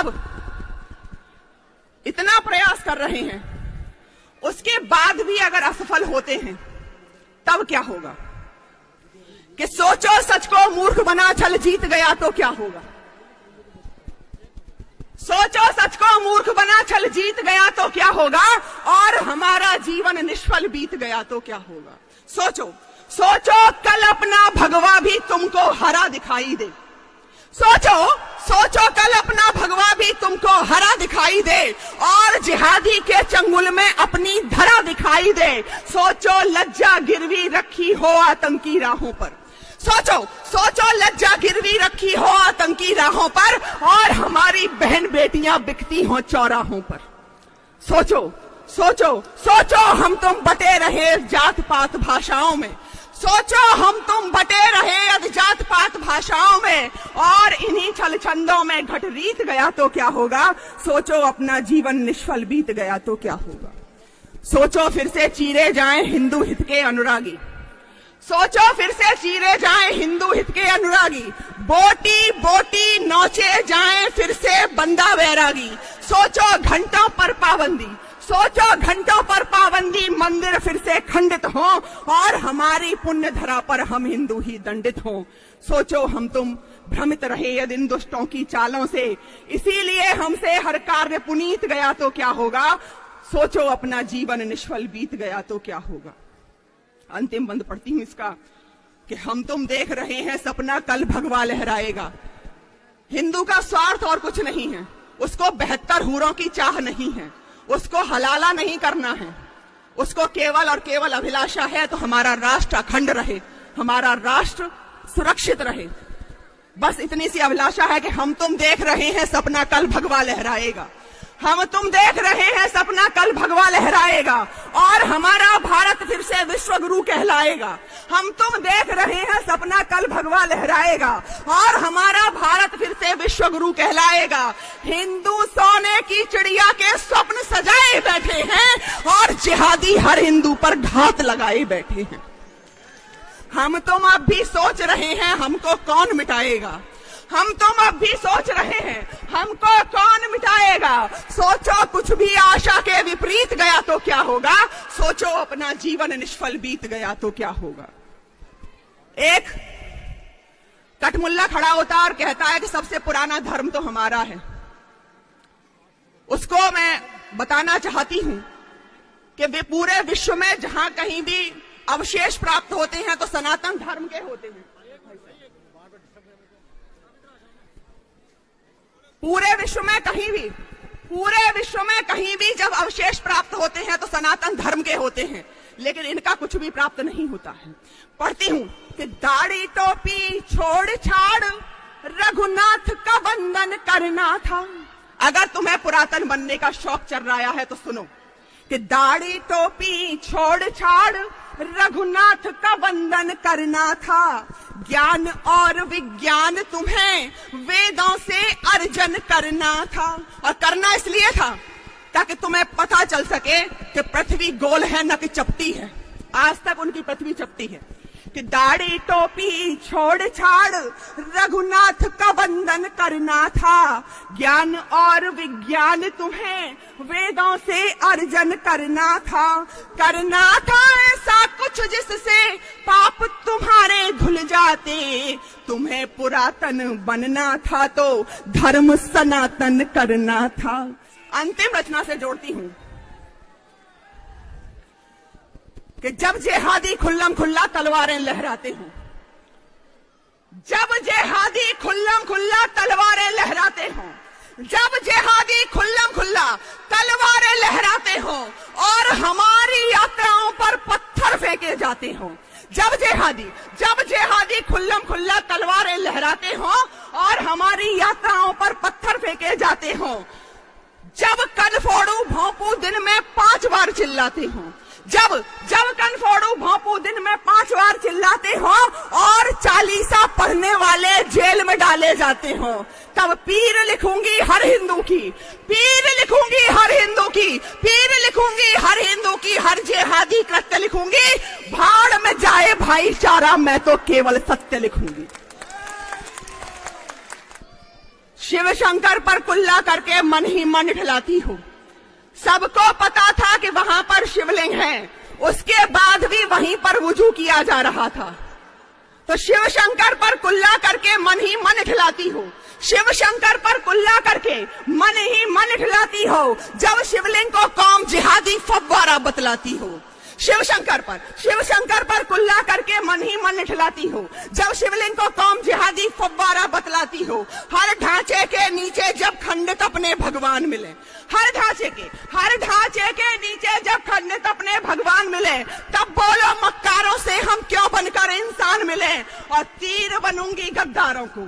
अब इतना प्रयास कर रहे हैं, उसके बाद भी अगर असफल होते हैं तब क्या होगा? कि सोचो सच को मूर्ख बना छल जीत गया तो क्या होगा? सोचो सच को मूर्ख बना छल जीत गया तो क्या होगा? और हमारा जीवन निष्फल बीत गया तो क्या होगा? सोचो, सोचो कल अपना भगवा भी तुमको हरा दिखाई दे। सोचो, सोचो कल अपना भगवा भी तुमको हरा दिखाई दे और जिहादी के चंगुल में अपनी धरा दिखाई दे। सोचो लज्जा गिरवी रखी हो आतंकी राहों पर। सोचो, सोचो लज्जा गिरवी रखी हो आतंकी राहों पर और हमारी बहन बेटियां बिकती हो चौराहों पर। सोचो, सोचो, सोचो हम तुम बटे रहे जात पात भाषाओं में। सोचो हम तुम बटे रहे जात पात भाषाओं में और इन्हीं छल छंदों में घट रीत गया तो क्या होगा? सोचो अपना जीवन निष्फल बीत गया तो क्या होगा? सोचो फिर से चीरे जाएं हिंदू हित के अनुरागी। सोचो फिर से चीरे जाएं हिंदू हित के अनुरागी। बोटी बोटी नोचे जाएं फिर से बंदा वैरागी। सोचो घंटों पर पाबंदी, सोचो घंटों पर पाबंदी, मंदिर फिर से खंडित हो और हमारी पुण्य धरा पर हम हिंदू ही दंडित हो। सोचो हम तुम भ्रमित रहे यदि इन दुष्टों की चालों से, इसीलिए हमसे हर कार्य पुनीत गया तो क्या होगा? सोचो अपना जीवन निष्फल बीत गया तो क्या होगा? अंतिम बंद पढ़ती हूं इसका कि हम तुम देख रहे हैं सपना कल भगवा लहराएगा। हिंदू का स्वार्थ और कुछ नहीं है, उसको 72 हूरों की चाह नहीं है, उसको हलाला नहीं करना है, उसको केवल और केवल अभिलाषा है तो हमारा राष्ट्र अखंड रहे, हमारा राष्ट्र सुरक्षित रहे। बस इतनी सी अभिलाषा है कि हम तुम देख रहे हैं सपना कल भगवा लहराएगा। हम तुम देख रहे हैं सपना कल भगवा लहराएगा और हमारा भारत फिर से विश्व गुरु कहलाएगा। हम तुम देख रहे हैं सपना कल भगवा लहराएगा और हमारा भारत फिर से विश्व गुरु कहलाएगा। हिंदू सोने की चिड़िया के स्वप्न सजाए बैठे हैं और जिहादी हर हिंदू पर घात लगाए बैठे हैं। हम तुम अब भी सोच रहे हैं हमको कौन मिटाएगा। हम तुम अब भी सोच रहे हैं हमको कौन मिटाएगा। सोचो कुछ भी आशा के विपरीत गया तो क्या होगा? सोचो अपना जीवन निष्फल बीत गया तो क्या होगा? एक कटमुल्ला खड़ा होता और कहता है कि सबसे पुराना धर्म तो हमारा है। उसको मैं बताना चाहती हूं कि वे पूरे विश्व में जहां कहीं भी अवशेष प्राप्त होते हैं तो सनातन धर्म के होते हैं। पूरे विश्व में कहीं भी जब अवशेष प्राप्त होते हैं तो सनातन धर्म के होते हैं, लेकिन इनका कुछ भी प्राप्त नहीं होता है। पढ़ती हूं कि दाढ़ी टोपी छोड़ छाड़ रघुनाथ का वंदन करना था। अगर तुम्हें पुरातन बनने का शौक चल रहा है तो सुनो कि दाढ़ी टोपी छोड़ छाड़ रघुनाथ का वंदन करना था। ज्ञान और विज्ञान तुम्हें वेदों से अर्जन करना था। और करना इसलिए था ताकि तुम्हें पता चल सके कि पृथ्वी गोल है न कि चपटी है। आज तक उनकी पृथ्वी चपटी है। कि दाढ़ी टोपी छोड़ छाड़ रघुनाथ का वंदन करना था। ज्ञान और विज्ञान तुम्हें वेदों से अर्जन करना था। करना था ऐसा कुछ जिससे पाप तुम्हारे धुल जाते। तुम्हें पुरातन बनना था तो धर्म सनातन करना था। अंतिम रचना से जोड़ती हूं कि जब जिहादी खुल्लम खुल्ला तलवारें लहराते हो, जब जिहादी खुल्लम खुल्ला तलवारें लहराते हो, जब जिहादी खुल्लम खुल्ला तलवारें लहराते हो और हमारी यात्राओं पर पत्थर फेंके जाते हो, जब जिहादी खुल्लम खुल्ला तलवारें लहराते हो और हमारी यात्राओं पर पत्थर फेंके जाते हो, जब कन फोड़ू भोंपू दिन में 5 बार चिल्लाते हो, जब कन फोड़ू भोंपू दिन में 5 बार चिल्लाते हो और 40 पढ़ने वाले जेल में डाले जाते हो, तब पीर लिखूंगी हर हिंदू की, पीर लिखूंगी हर हिंदू की, पीर लिखूंगी हर हिंदू की, हर जिहादी कृत्य लिखूंगी। भाड़ में जाए भाईचारा, मैं तो केवल सत्य लिखूंगी। शिव शंकर पर कुल्ला करके मन ही मन ठिलाती हो। सबको पता था कि वहां पर शिवलिंग है, उसके बाद भी वहीं पर वुजू किया जा रहा था। तो शिव शंकर पर कुल्ला करके मन ही मन ठिलाती हो, शिव शंकर पर कुल्ला करके मन ही मन ठिलाती हो। जब शिवलिंग को कौम जिहादी फव्वारा बतलाती हो, शिव शंकर पर कुल्ला करके मन ही मन ठिलाती हो। जब शिवलिंग को कौम जिहादी फव्वारा बतलाती हो। हर ढांचे के नीचे जब खंडित अपने भगवान मिले, हर ढांचे के नीचे जब खंडित अपने भगवान मिले, तब बोलो मक्कारों से हम क्यों बनकर इंसान मिले। और तीर बनूंगी गद्दारों को,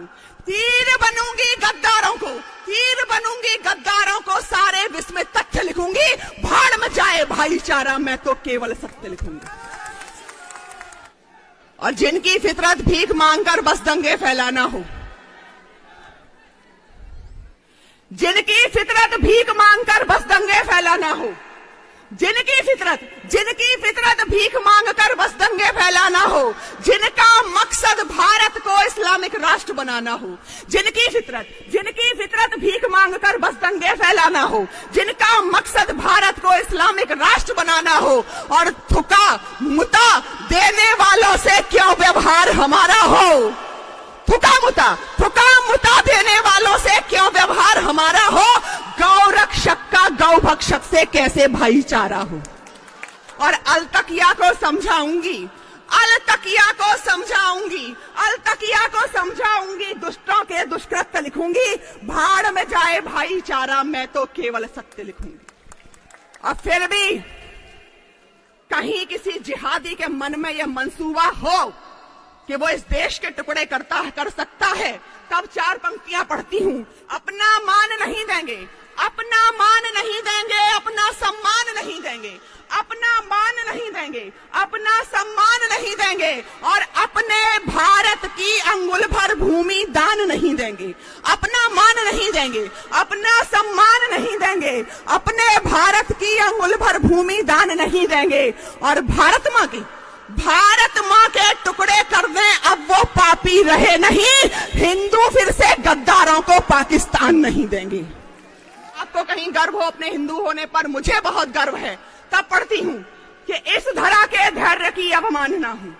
तीर बनूंगी गद्दारों को, सारे विश्व में तथ्य लिखूंगी। भाड़ में जाए भाईचारा, मैं तो केवल सत्य लिखूंगी। और जिनकी फितरत भीख मांगकर बस दंगे फैलाना हो, जिनकी फितरत भीख मांगकर बस दंगे फैलाना हो, जिनकी फितरत भीख मांगकर बस दंगे फैलाना हो, जिनका मकसद भारत को इस्लामिक राष्ट्र बनाना हो, जिनकी फितरत भीख मांगकर बस दंगे फैलाना हो, जिनका मकसद भारत को इस्लामिक राष्ट्र बनाना हो। और थुका मुता देने वालों से क्यों व्यवहार हमारा हो, थुका मुता देने वालों से क्यों व्यवहार हमारा हो। गौ रक्षक का गौ भक्षक से कैसे भाईचारा हो। और अलतकिया को समझाऊंगी, दुष्टों के दुष्कृत्य लिखूंगी। भाड़ में जाए भाईचारा, मैं तो केवल सत्य लिखूंगी। और फिर भी कहीं किसी जिहादी के मन में यह मंसूबा हो कि वो इस देश के टुकड़े कर सकता है, तब चार पंक्तियां पढ़ती हूं। अपना मान नहीं देंगे, अपना सम्मान नहीं देंगे, अपना सम्मान नहीं देंगे। और अपने भारत की अंगुल भर भूमि दान नहीं देंगे। अपना मान नहीं देंगे, अपना सम्मान नहीं देंगे, अपने भारत की अंगुल भर भूमि दान नहीं देंगे। और भारत माँ के टुकड़े कर दें, अब वो पापी रहे नहीं। हिंदू फिर से गद्दारों को पाकिस्तान नहीं देंगे। आपको कहीं गर्व हो अपने हिंदू होने पर, मुझे बहुत गर्व है। तब पढ़ती हूं कि इस धरा के धैर्य की अवमानना हूं,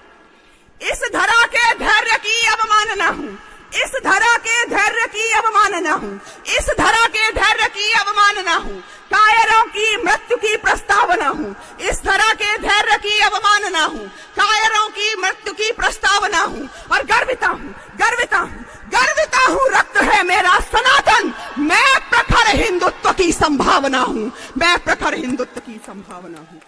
इस धरा के धैर्य की अवमानना हूं, इस धरा के धैर्य की अवमानना हूं, इस धरा के धैर्य की अवमानना हूं। कायरों की मृत्यु की प्रस्तावना हूं, इस धरा के धैर्य की अवमानना हूं, कायरों की मृत्यु की प्रस्तावना हूं। और गर्विता हूं, रक्त है मेरा सनातन। मैं प्रखर हिंदुत्व की संभावना हूं, मैं प्रखर हिंदुत्व की संभावना हूं।